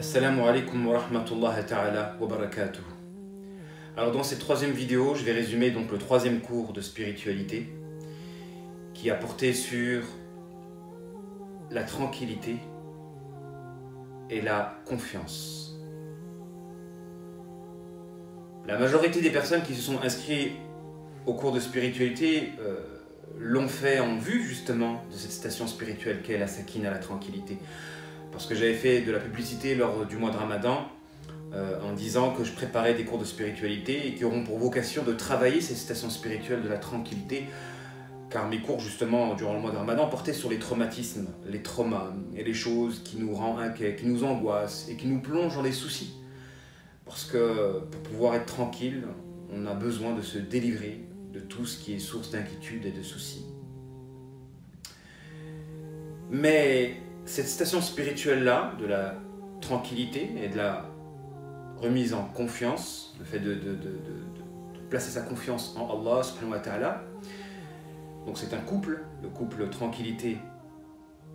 Assalamu alaikum wa rahmatullahi ta'ala wa barakatuh. Alors dans cette troisième vidéo, je vais résumer donc le troisième cours de spiritualité qui a porté sur la tranquillité et la confiance. La majorité des personnes qui se sont inscrites au cours de spiritualité l'ont fait en vue justement de cette station spirituelle qu'est la sakina, la tranquillité. Parce que j'avais fait de la publicité lors du mois de Ramadan en disant que je préparais des cours de spiritualité et qui auront pour vocation de travailler cette station spirituelle de la tranquillité, car mes cours justement durant le mois de Ramadan portaient sur les traumatismes, les traumas et les choses qui nous rendent inquiets, qui nous angoissent et qui nous plongent dans les soucis. Parce que pour pouvoir être tranquille, on a besoin de se délivrer de tout ce qui est source d'inquiétude et de soucis. Mais cette station spirituelle-là, de la tranquillité et de la remise en confiance, le fait de placer sa confiance en Allah subhanahu wa ta'ala, donc c'est un couple, le couple tranquillité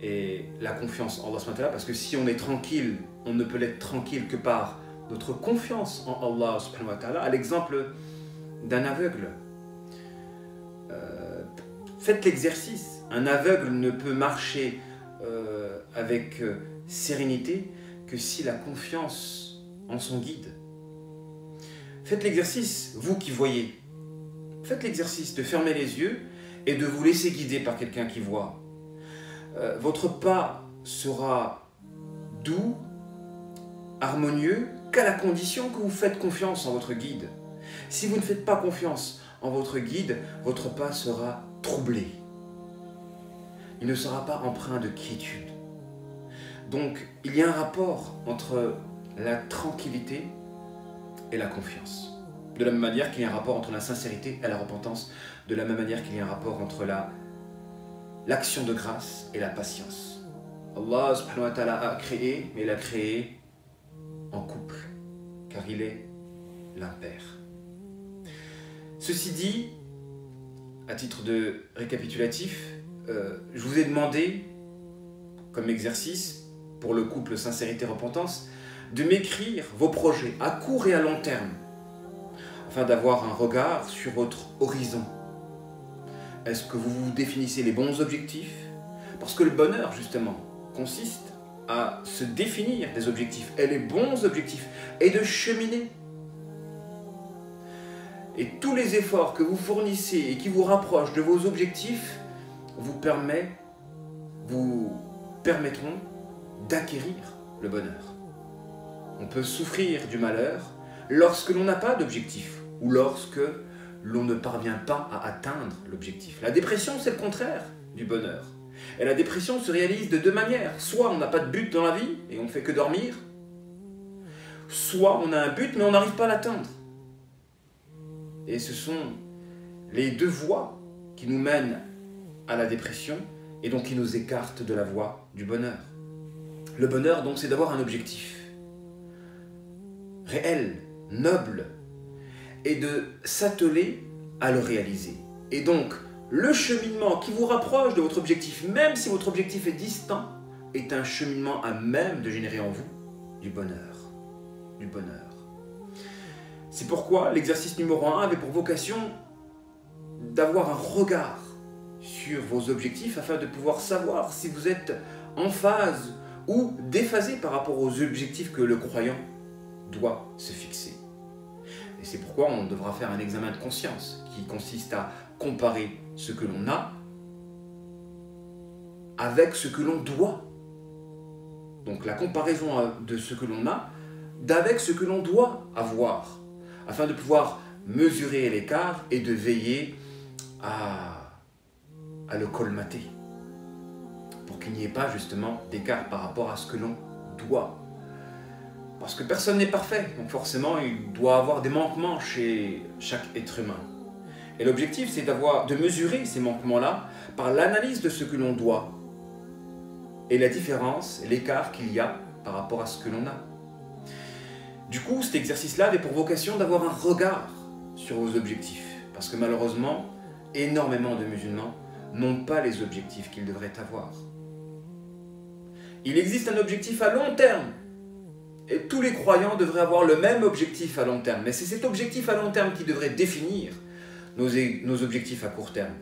et la confiance en Allah subhanahu wa ta'ala, parce que si on est tranquille, on ne peut l'être tranquille que par notre confiance en Allah subhanahu wa ta'ala, à l'exemple d'un aveugle. Faites l'exercice, un aveugle ne peut marcher avec sérénité que s'il a confiance en son guide. Faites l'exercice, vous qui voyez, faites l'exercice de fermer les yeux et de vous laisser guider par quelqu'un qui voit. Votre pas sera doux, harmonieux, qu'à la condition que vous faites confiance en votre guide. Si vous ne faites pas confiance en votre guide, votre pas sera troublé. Il ne sera pas empreint de quiétude. Donc, il y a un rapport entre la tranquillité et la confiance. De la même manière qu'il y a un rapport entre la sincérité et la repentance, de la même manière qu'il y a un rapport entre l'action de grâce et la patience. Allah subhanahu wa ta'ala a créé, mais il a créé en couple, car il est l'impair. Ceci dit, à titre de récapitulatif, je vous ai demandé, comme exercice, pour le couple sincérité-repentance, de m'écrire vos projets à court et à long terme, afin d'avoir un regard sur votre horizon. Est-ce que vous vous définissez les bons objectifs? Parce que le bonheur, justement, consiste à se définir des objectifs, et les bons objectifs, et de cheminer. Et tous les efforts que vous fournissez et qui vous rapprochent de vos objectifs vous permettront d'acquérir le bonheur. On peut souffrir du malheur lorsque l'on n'a pas d'objectif ou lorsque l'on ne parvient pas à atteindre l'objectif. La dépression, c'est le contraire du bonheur. Et la dépression se réalise de deux manières. Soit on n'a pas de but dans la vie et on ne fait que dormir, soit on a un but mais on n'arrive pas à l'atteindre. Et ce sont les deux voies qui nous mènent à la dépression et donc qui nous écartent de la voie du bonheur. Le bonheur, donc, c'est d'avoir un objectif réel, noble, et de s'atteler à le réaliser. Et donc, le cheminement qui vous rapproche de votre objectif, même si votre objectif est distant, est un cheminement à même de générer en vous du bonheur. Du bonheur. C'est pourquoi l'exercice numéro 1 avait pour vocation d'avoir un regard sur vos objectifs afin de pouvoir savoir si vous êtes en phase ou déphasé par rapport aux objectifs que le croyant doit se fixer. Et c'est pourquoi on devra faire un examen de conscience qui consiste à comparer ce que l'on a avec ce que l'on doit. Donc la comparaison de ce que l'on a d'avec ce que l'on doit avoir, afin de pouvoir mesurer l'écart et de veiller à le colmater, pour qu'il n'y ait pas justement d'écart par rapport à ce que l'on doit. Parce que personne n'est parfait, donc forcément il doit avoir des manquements chez chaque être humain. Et l'objectif, c'est de mesurer ces manquements-là par l'analyse de ce que l'on doit et la différence, l'écart qu'il y a par rapport à ce que l'on a. Du coup, cet exercice-là avait pour vocation d'avoir un regard sur vos objectifs. Parce que malheureusement, énormément de musulmans n'ont pas les objectifs qu'ils devraient avoir. Il existe un objectif à long terme Et tous les croyants devraient avoir le même objectif à long terme. Mais c'est cet objectif à long terme qui devrait définir nos objectifs à court terme.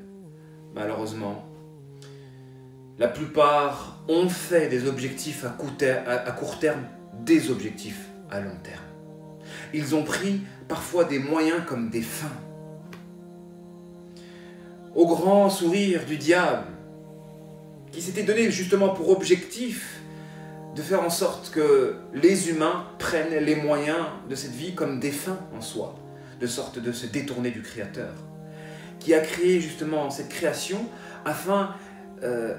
Malheureusement, la plupart ont fait des objectifs à court terme des objectifs à long terme. Ils ont pris parfois des moyens comme des fins. Au grand sourire du diable, qui s'était donné justement pour objectif de faire en sorte que les humains prennent les moyens de cette vie comme des fins en soi, de sorte de se détourner du Créateur, qui a créé justement cette création afin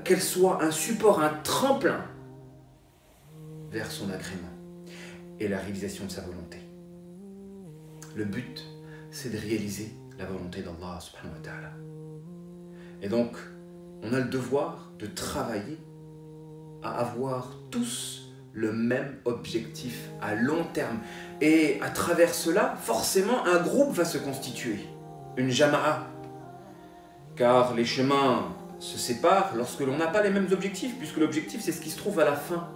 qu'elle soit un support, un tremplin vers son agrément et la réalisation de sa volonté. Le but, c'est de réaliser la volonté d'Allah subhanahu wa ta'ala. Et donc, on a le devoir de travailler à avoir tous le même objectif à long terme. Et à travers cela, forcément, un groupe va se constituer, une jama'a. Car les chemins se séparent lorsque l'on n'a pas les mêmes objectifs, puisque l'objectif, c'est ce qui se trouve à la fin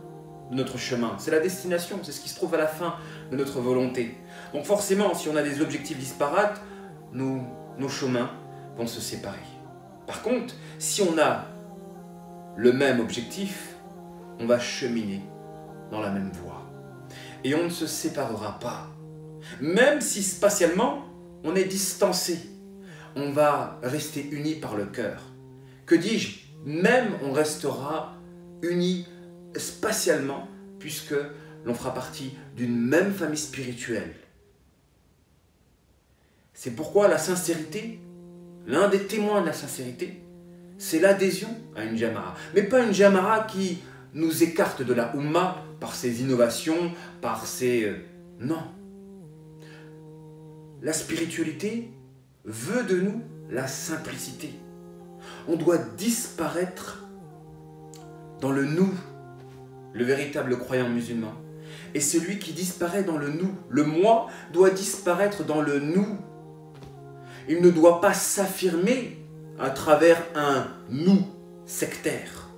de notre chemin. C'est la destination, c'est ce qui se trouve à la fin de notre volonté. Donc forcément, si on a des objectifs disparates, nos chemins vont se séparer. Par contre, si on a le même objectif, on va cheminer dans la même voie. Et on ne se séparera pas. Même si spatialement, on est distancé, on va rester unis par le cœur. Que dis-je? Même on restera unis spatialement, puisque l'on fera partie d'une même famille spirituelle. C'est pourquoi la sincérité, l'un des témoins de la sincérité, c'est l'adhésion à une jama'a. Mais pas une jama'a qui nous écarte de la Ummah par ses innovations, par ses... Non. La spiritualité veut de nous la simplicité. On doit disparaître dans le nous, le véritable croyant musulman. Et celui qui disparaît dans le nous, le moi, doit disparaître dans le nous. Il ne doit pas s'affirmer à travers un nous sectaire.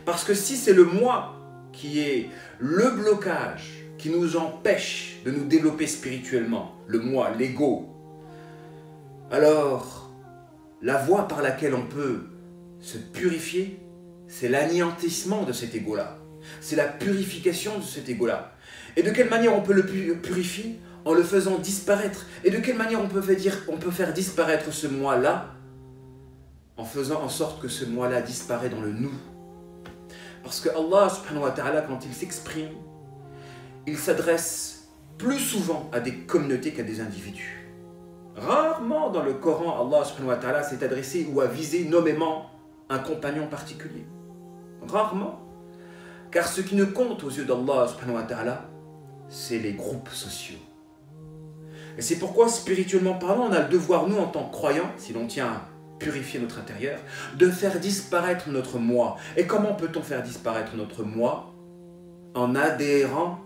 Parce que si c'est le moi qui est le blocage, qui nous empêche de nous développer spirituellement, le moi, l'ego, alors la voie par laquelle on peut se purifier, c'est l'anéantissement de cet ego-là. C'est la purification de cet ego-là. Et de quelle manière on peut le purifier? En le faisant disparaître. Et de quelle manière on peut faire disparaître ce moi-là? En faisant en sorte que ce moi-là disparaît dans le nous. Parce que Allah subhanahu wa ta'ala, quand il s'exprime, il s'adresse plus souvent à des communautés qu'à des individus. Rarement dans le Coran, Allah subhanahu wa ta'ala s'est adressé ou a visé nommément un compagnon particulier. Rarement. Car ce qui ne compte aux yeux d'Allah subhanahu wa ta'ala, c'est les groupes sociaux. Et c'est pourquoi, spirituellement parlant, on a le devoir, nous, en tant que croyants, si l'on tient à purifier notre intérieur, de faire disparaître notre moi. Et comment peut-on faire disparaître notre moi? En adhérant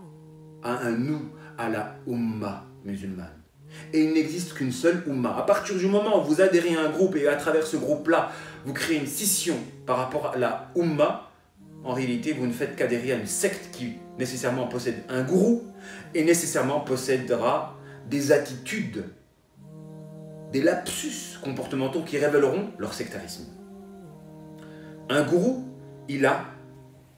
à un nous, à la Ummah musulmane. Et il n'existe qu'une seule Ummah. À partir du moment où vous adhérez à un groupe et à travers ce groupe-là, vous créez une scission par rapport à la Ummah, en réalité, vous ne faites qu'adhérer à une secte qui nécessairement possède un gourou et nécessairement possédera des attitudes, des lapsus comportementaux qui révéleront leur sectarisme. Un gourou, il a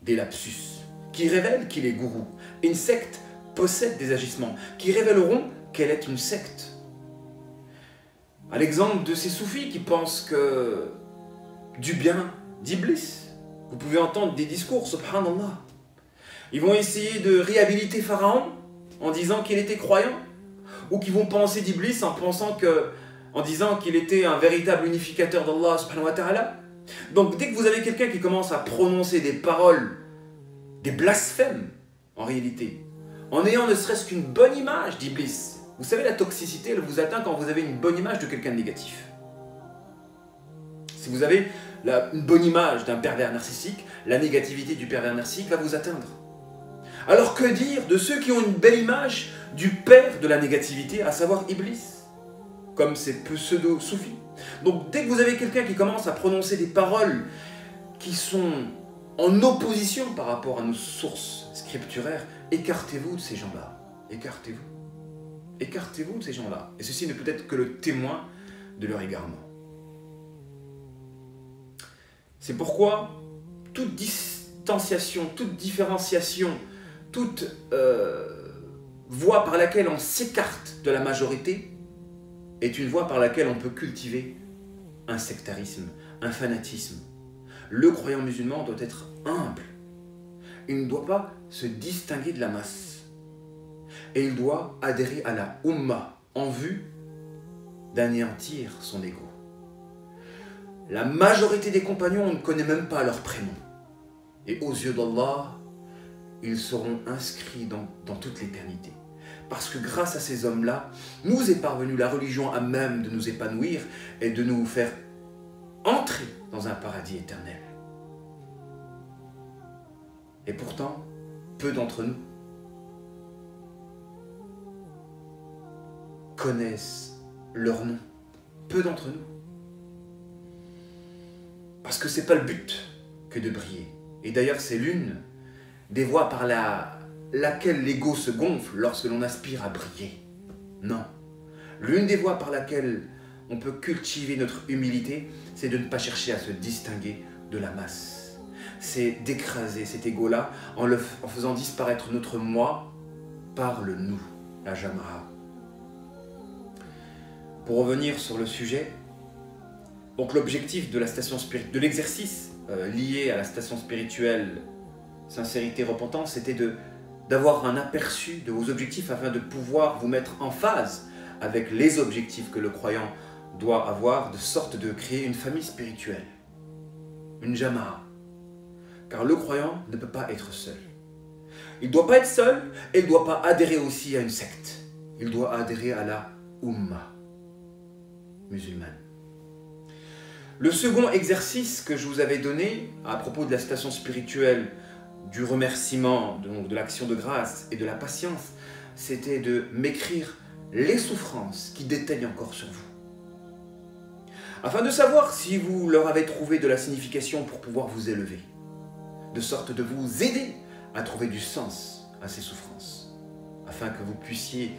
des lapsus qui révèlent qu'il est gourou. Une secte possède des agissements qui révéleront qu'elle est une secte. À l'exemple de ces soufis qui pensent que du bien d'Iblis, vous pouvez entendre des discours, subhanallah. Ils vont essayer de réhabiliter Pharaon en disant qu'il était croyant, ou qui vont penser d'Iblis en disant qu'il était un véritable unificateur d'Allah subhanahu wa ta'ala. Donc dès que vous avez quelqu'un qui commence à prononcer des paroles, des blasphèmes en réalité, en ayant ne serait-ce qu'une bonne image d'Iblis, vous savez, la toxicité, elle vous atteint quand vous avez une bonne image de quelqu'un de négatif. Si vous avez une bonne image d'un pervers narcissique, la négativité du pervers narcissique va vous atteindre. Alors que dire de ceux qui ont une belle image du père de la négativité, à savoir Iblis, comme ces pseudo-soufis. Donc dès que vous avez quelqu'un qui commence à prononcer des paroles qui sont en opposition par rapport à nos sources scripturaires, écartez-vous de ces gens-là. Écartez-vous. Écartez-vous de ces gens-là. Et ceci ne peut être que le témoin de leur égarement. C'est pourquoi toute distanciation, toute différenciation, toute voie par laquelle on s'écarte de la majorité est une voie par laquelle on peut cultiver un sectarisme, un fanatisme. Le croyant musulman doit être humble. Il ne doit pas se distinguer de la masse. Et il doit adhérer à la Ummah en vue d'anéantir son ego. La majorité des compagnons, on ne connaît même pas leur prénom. Et aux yeux d'Allah, ils seront inscrits dans toute l'éternité. Parce que grâce à ces hommes-là, nous est parvenue la religion à même de nous épanouir et de nous faire entrer dans un paradis éternel. Et pourtant, peu d'entre nous connaissent leur nom. Peu d'entre nous. Parce que ce n'est pas le but que de briller. Et d'ailleurs, c'est l'une des voies par laquelle l'ego se gonfle lorsque l'on aspire à briller. Non. L'une des voies par laquelle on peut cultiver notre humilité, c'est de ne pas chercher à se distinguer de la masse. C'est d'écraser cet ego-là en faisant disparaître notre moi par le nous, la jama'a. Pour revenir sur le sujet, donc l'objectif de la station spirituelle, de l'exercice lié à la station spirituelle sincérité, repentance, c'était d'avoir un aperçu de vos objectifs afin de pouvoir vous mettre en phase avec les objectifs que le croyant doit avoir, de sorte de créer une famille spirituelle, une jama'a. Car le croyant ne peut pas être seul. Il ne doit pas être seul et il ne doit pas adhérer aussi à une secte. Il doit adhérer à la Ummah musulmane. Le second exercice que je vous avais donné à propos de la station spirituelle, du remerciement, donc de l'action de grâce et de la patience, c'était de m'écrire les souffrances qui déteignent encore sur vous. Afin de savoir si vous leur avez trouvé de la signification pour pouvoir vous élever, de sorte de vous aider à trouver du sens à ces souffrances, afin que vous puissiez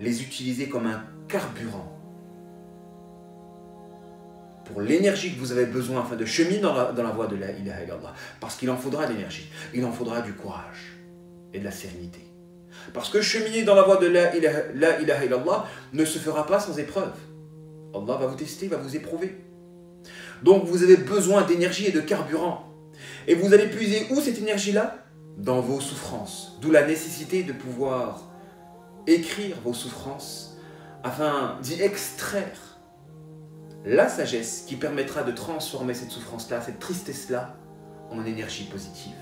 les utiliser comme un carburant pour l'énergie que vous avez besoin afin de cheminer dans la voie de la ilaha illallah. Parce qu'il en faudra de l'énergie, il en faudra du courage et de la sérénité. Parce que cheminer dans la voie de la ilaha illallah ne se fera pas sans épreuve. Allah va vous tester, va vous éprouver. Donc vous avez besoin d'énergie et de carburant. Et vous allez puiser où cette énergie-là? Dans vos souffrances. D'où la nécessité de pouvoir écrire vos souffrances afin d'y extraire la sagesse qui permettra de transformer cette souffrance-là, cette tristesse-là, en énergie positive.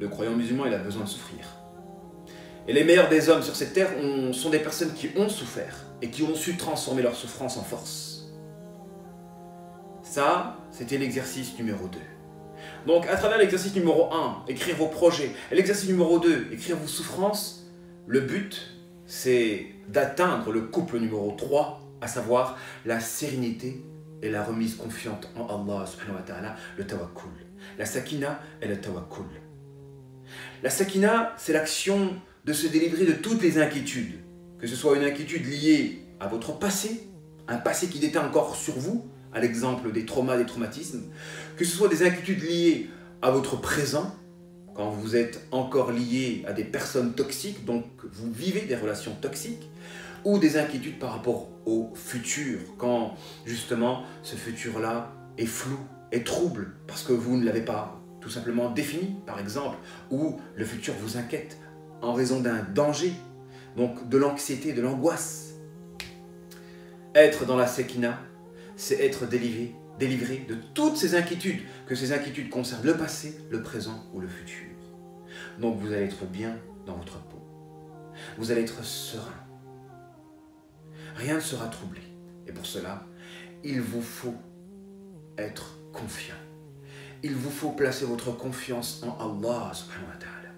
Le croyant musulman, il a besoin de souffrir. Et les meilleurs des hommes sur cette terre sont des personnes qui ont souffert et qui ont su transformer leur souffrance en force. Ça, c'était l'exercice numéro 2. Donc, à travers l'exercice numéro 1, écrire vos projets, et l'exercice numéro 2, écrire vos souffrances, le but, c'est d'atteindre le couple numéro 3, à savoir la sérénité et la remise confiante en Allah subhanahu wa ta'ala, le tawakkul. La sakina et le tawakkul. La sakina, c'est l'action de se délivrer de toutes les inquiétudes, que ce soit une inquiétude liée à votre passé, un passé qui déteint encore sur vous, à l'exemple des traumas, des traumatismes, que ce soit des inquiétudes liées à votre présent, quand vous êtes encore lié à des personnes toxiques, donc vous vivez des relations toxiques, ou des inquiétudes par rapport au futur, quand justement ce futur-là est flou, est trouble, parce que vous ne l'avez pas tout simplement défini, par exemple, ou le futur vous inquiète en raison d'un danger, donc de l'anxiété, de l'angoisse. Être dans la sekina, c'est être délivré de toutes ces inquiétudes, que ces inquiétudes concernent le passé, le présent ou le futur. Donc vous allez être bien dans votre peau. Vous allez être serein. Rien ne sera troublé. Et pour cela, il vous faut être confiant. Il vous faut placer votre confiance en Allah subhanahu wa ta'ala.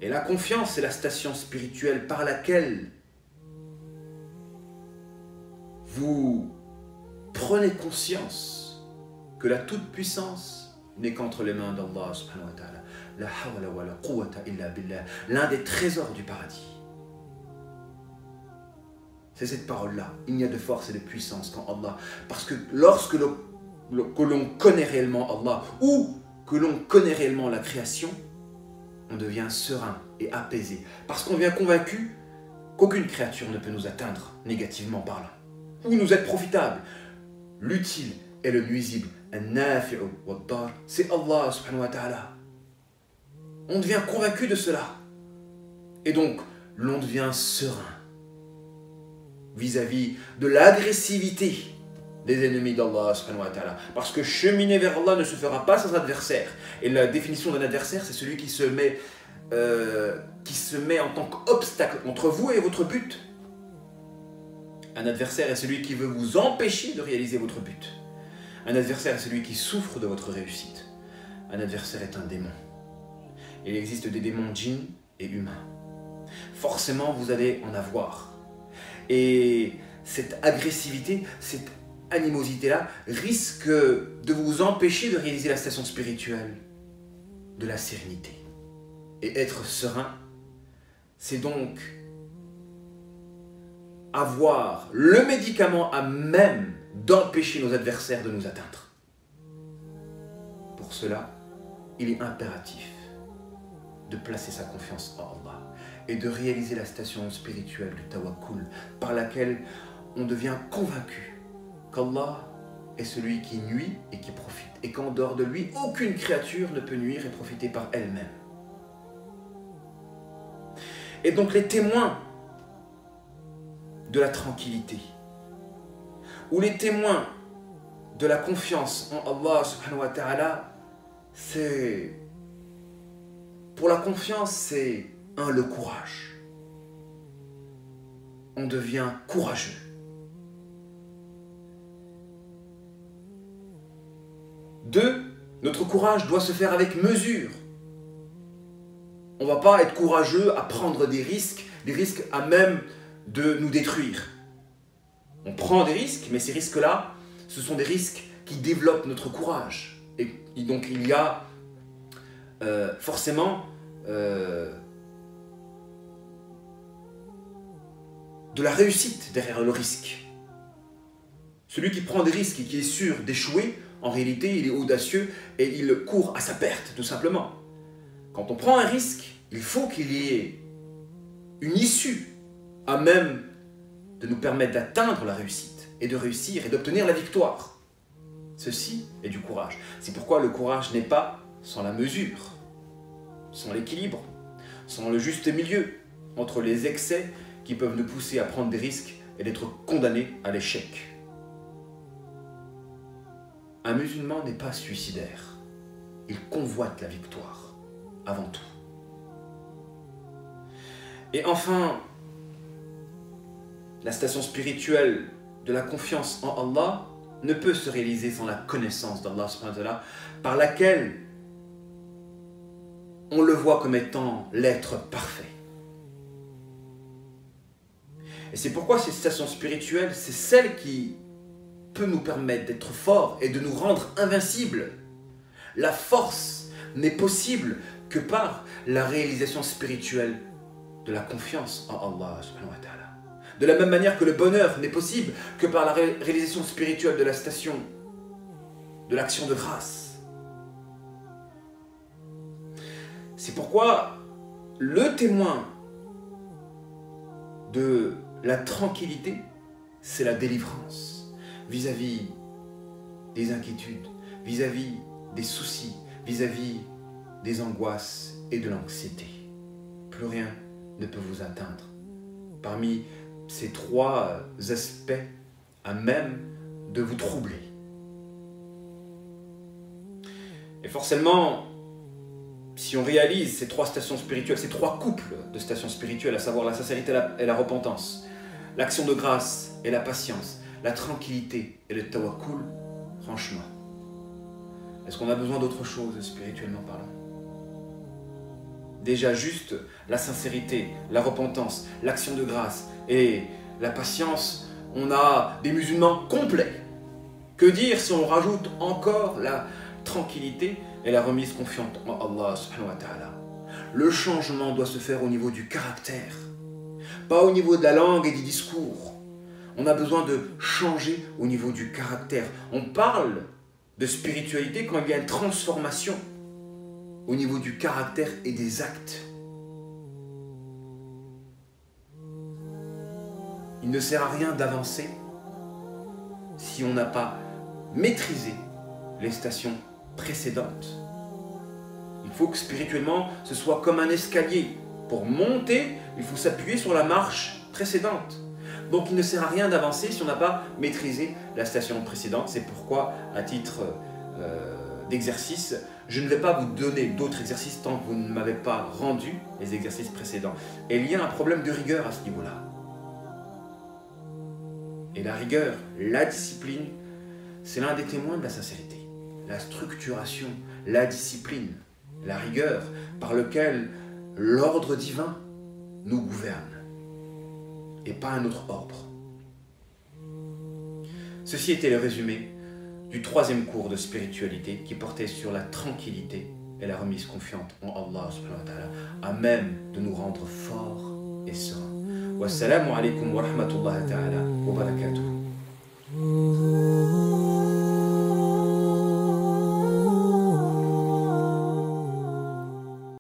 Et la confiance, c'est la station spirituelle par laquelle vous prenez conscience que la toute-puissance n'est qu'entre les mains d'Allah subhanahu wa ta'ala. La hawla wa la quwwata illa billah. L'un des trésors du paradis. C'est cette parole-là. Il n'y a de force et de puissance qu'en Allah. Parce que lorsque l'on connaît réellement Allah ou que l'on connaît réellement la création, on devient serein et apaisé. Parce qu'on devient convaincu qu'aucune créature ne peut nous atteindre négativement parlant. Ou nous être profitable. L'utile et le nuisible. C'est Allah subhanahu wa ta'ala. On devient convaincu de cela. Et donc, l'on devient serein vis-à-vis de l'agressivité des ennemis d'Allah subhanahu wa ta'ala. Parce que cheminer vers Allah ne se fera pas sans adversaire. Et la définition d'un adversaire, c'est celui qui se met en tant qu'obstacle entre vous et votre but. Un adversaire est celui qui veut vous empêcher de réaliser votre but. Un adversaire est celui qui souffre de votre réussite. Un adversaire est un démon. Il existe des démons djinns et humains. Forcément, vous allez en avoir. Et cette agressivité, cette animosité-là risque de vous empêcher de réaliser la station spirituelle de la sérénité. Et être serein, c'est donc avoir le médicament à même d'empêcher nos adversaires de nous atteindre. Pour cela, il est impératif de placer sa confiance en Allah et de réaliser la station spirituelle du tawakkul par laquelle on devient convaincu qu'Allah est celui qui nuit et qui profite et qu'en dehors de lui, aucune créature ne peut nuire et profiter par elle-même. Et donc les témoins de la tranquillité ou les témoins de la confiance en Allah subhanahu wa ta'ala, c'est... Pour la confiance, c'est le courage. On devient courageux. Deux, notre courage doit se faire avec mesure. On ne va pas être courageux à prendre des risques à même de nous détruire. On prend des risques, mais ces risques-là, ce sont des risques qui développent notre courage. Et donc il y a forcément de la réussite derrière le risque. Celui qui prend des risques et qui est sûr d'échouer, en réalité, il est audacieux et il court à sa perte, tout simplement. Quand on prend un risque, il faut qu'il y ait une issue à même de nous permettre d'atteindre la réussite et de réussir et d'obtenir la victoire. Ceci est du courage. C'est pourquoi le courage n'est pas sans la mesure, sans l'équilibre, sans le juste milieu entre les excès qui peuvent nous pousser à prendre des risques et d'être condamnés à l'échec. Un musulman n'est pas suicidaire. Il convoite la victoire, avant tout. Et enfin, la station spirituelle de la confiance en Allah ne peut se réaliser sans la connaissance d'Allah subhanahu wa ta'ala, par laquelle on le voit comme étant l'être parfait. Et c'est pourquoi cette station spirituelle, c'est celle qui peut nous permettre d'être forts et de nous rendre invincibles. La force n'est possible que par la réalisation spirituelle de la confiance en Allah subhanahu wa ta'ala. De la même manière que le bonheur n'est possible que par la réalisation spirituelle de la station de l'action de grâce. C'est pourquoi le témoin de la tranquillité, c'est la délivrance vis-à-vis des inquiétudes, vis-à-vis des soucis, vis-à-vis des angoisses et de l'anxiété. Plus rien ne peut vous atteindre. Parmi ces trois aspects à même de vous troubler. Et forcément, si on réalise ces trois stations spirituelles, ces trois couples de stations spirituelles, à savoir la sincérité et la repentance, l'action de grâce et la patience, la tranquillité et le tawakkul, franchement, est-ce qu'on a besoin d'autre chose spirituellement parlant? Déjà juste la sincérité, la repentance, l'action de grâce et la patience, on a des musulmans complets Que dire si on rajoute encore la tranquillité et la remise confiante en Allah subhanahu wa ta'ala? Le changement doit se faire au niveau du caractère, pas au niveau de la langue et du discours. On a besoin de changer au niveau du caractère. On parle de spiritualité quand il y a une transformation au niveau du caractère et des actes. Il ne sert à rien d'avancer si on n'a pas maîtrisé les stations précédentes. Il faut que spirituellement, ce soit comme un escalier. Pour monter, il faut s'appuyer sur la marche précédente. Donc il ne sert à rien d'avancer si on n'a pas maîtrisé la station précédente. C'est pourquoi, à titre d'exercice, je ne vais pas vous donner d'autres exercices tant que vous ne m'avez pas rendu les exercices précédents. Et il y a un problème de rigueur à ce niveau-là. Et la rigueur, la discipline, c'est l'un des témoins de la sincérité. La structuration, la discipline, la rigueur par lequel l'ordre divin nous gouverne et pas un autre ordre. Ceci était le résumé du troisième cours de spiritualité qui portait sur la tranquillité et la remise confiante en Allah subhanahu wa ta'ala, à même de nous rendre forts et sereins. Wassalamu alaikum wa rahmatullahi ta'ala wa barakatuh.